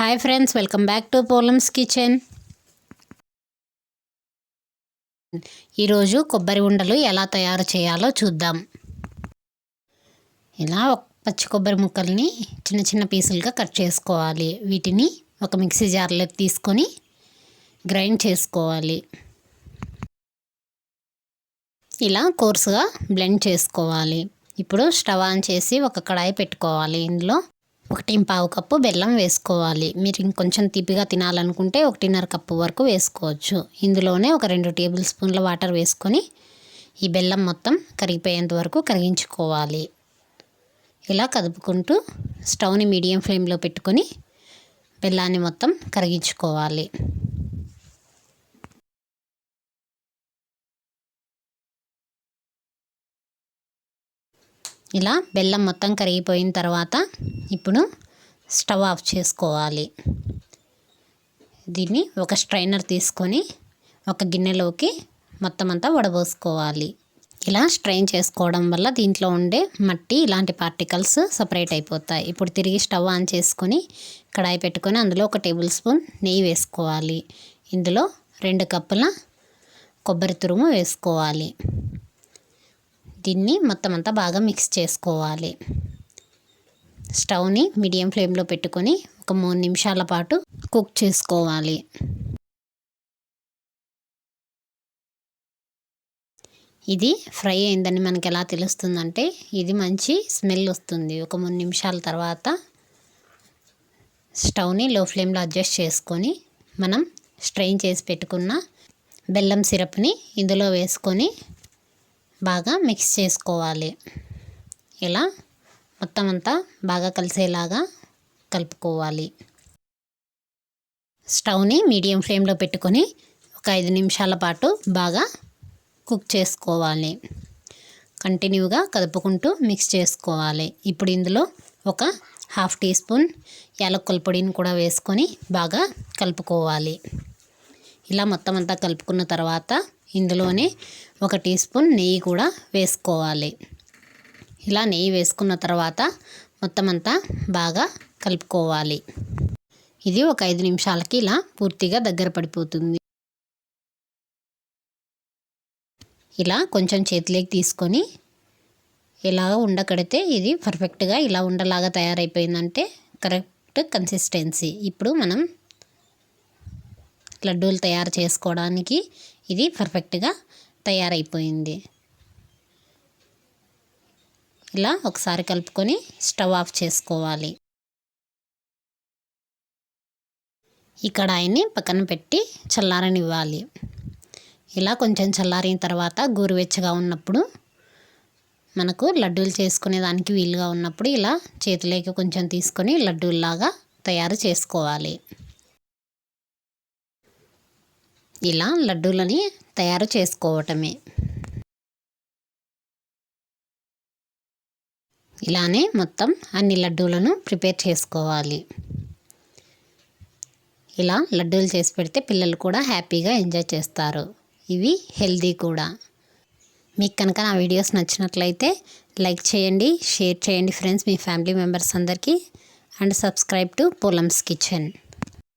Hi friends, welcome back to Polam's kitchen. ఈరోజు కొబ్బరి ఉండలు ఎలా తయారు చేయాలో చూద్దాం. ఇలా పచ్చి కొబ్బరి ముక్కల్ని చిన్న చిన్న పీసులుగా కట్ చేసుకోవాలి. వీటిని ఒక మిక్సీ జార్లోకి తీసుకొని గ్రైండ్ చేసుకోవాలి. ఇలా కోర్సుగా బ్లెండ్ చేసుకోవాలి. ఇప్పుడు స్టవ్ ఆన్ చేసి ఒక కడాయి పెట్టుకోవాలి. ఇందులో 1.5 కప్పు బెల్లం వేసుకోవాలి. మీరు ఇంకొంచెం తీపిగా తినాలనుకుంటే 1.5 కప్పు వరకు వేసుకోవచ్చు. ఇందులోనే ఒక 2 టేబుల్ స్పూన్ల వాటర్ వేసుకొని ఈ బెల్లం మొత్తం కరిగిపోయేంత వరకు కరిగించుకోవాలి. ఇలా కదుపుకుంటూ స్టవ్ని మీడియం ఫ్లేమ్లో పెట్టుకొని బెల్లాన్ని మొత్తం కరిగించుకోవాలి. ఇలా బెల్లం మొత్తం కరిగిపోయిన తర్వాత ఇప్పుడు స్టవ్ ఆఫ్ చేసుకోవాలి. దీన్ని ఒక స్ట్రైనర్ తీసుకొని ఒక గిన్నెలోకి మొత్తం అంతా వడబోసుకోవాలి. ఇలా స్ట్రైన్ చేసుకోవడం వల్ల దీంట్లో ఉండే మట్టి ఇలాంటి పార్టికల్స్ సపరేట్ అయిపోతాయి. ఇప్పుడు తిరిగి స్టవ్ ఆన్ చేసుకొని కడాయి పెట్టుకొని అందులో 1 టేబుల్ స్పూన్ నెయ్యి వేసుకోవాలి. ఇందులో 2 కప్పుల కొబ్బరి తురుము వేసుకోవాలి. దీన్ని మొత్తం అంతా బాగా మిక్స్ చేసుకోవాలి. స్టవ్ని మీడియం ఫ్లేమ్లో పెట్టుకొని ఒక 3 నిమిషాల పాటు కుక్ చేసుకోవాలి. ఇది ఫ్రై అయిందని మనకి ఎలా తెలుస్తుందంటే ఇది మంచి స్మెల్ వస్తుంది. ఒక 3 నిమిషాల తర్వాత స్టవ్ని లో ఫ్లేమ్లో అడ్జస్ట్ చేసుకొని మనం స్ట్రెయిన్ చేసి పెట్టుకున్న బెల్లం సిరప్ని ఇందులో వేసుకొని బాగా మిక్స్ చేసుకోవాలి. ఇలా మొత్తం అంతా బాగా కలిసేలాగా కలుపుకోవాలి. స్టవ్ని మీడియం ఫ్లేమ్లో పెట్టుకొని ఒక 5 నిమిషాల పాటు బాగా కుక్ చేసుకోవాలి. కంటిన్యూగా కదుపుకుంటూ మిక్స్ చేసుకోవాలి. ఇప్పుడు ఇందులో ఒక 1/2 టీ స్పూన్ యాలక్కుల పొడిని కూడా వేసుకొని బాగా కలుపుకోవాలి. ఇలా మొత్తం అంతా కలుపుకున్న తర్వాత ఇందులోనే 1 టీ స్పూన్ నెయ్యి కూడా వేసుకోవాలి. ఇలా నెయ్యి వేసుకున్న తర్వాత మొత్తం అంతా బాగా కలుపుకోవాలి. ఇది ఒక 5 నిమిషాలకి ఇలా పూర్తిగా దగ్గర పడిపోతుంది. ఇలా కొంచెం చేతిలోకి తీసుకొని ఇలా ఉండకడితే ఇది పర్ఫెక్ట్గా ఇలా ఉండలాగా తయారైపోయిందంటే కరెక్ట్ కన్సిస్టెన్సీ. ఇప్పుడు మనం లడ్డూలు తయారు చేసుకోవడానికి ఇది పర్ఫెక్ట్గా తయారైపోయింది. ఇలా ఒకసారి కలుపుకొని స్టవ్ ఆఫ్ చేసుకోవాలి. ఈ కడాయిని పక్కన పెట్టి చల్లారనివ్వాలి. ఇలా కొంచెం చల్లారిన తర్వాత గోరువెచ్చగా ఉన్నప్పుడు మనకు లడ్డూలు చేసుకునే దానికి వీలుగా ఉన్నప్పుడు ఇలా చేతిలోకి కొంచెం తీసుకొని లడ్డూల్లాగా తయారు చేసుకోవాలి. ఇలా లడ్డూలని తయారు చేసుకోవటమే. ఇలానే మొత్తం అన్ని లడ్డూలను ప్రిపేర్ చేసుకోవాలి. ఇలా లడ్డూలు చేసి పెడితే పిల్లలు కూడా హ్యాపీగా ఎంజాయ్ చేస్తారు. ఇవి హెల్దీ కూడా. మీకు కనుక నా వీడియోస్ నచ్చినట్లయితే లైక్ చేయండి, షేర్ చేయండి ఫ్రెండ్స్, మీ ఫ్యామిలీ మెంబర్స్ అందరికీ. And subscribe to Polam's kitchen.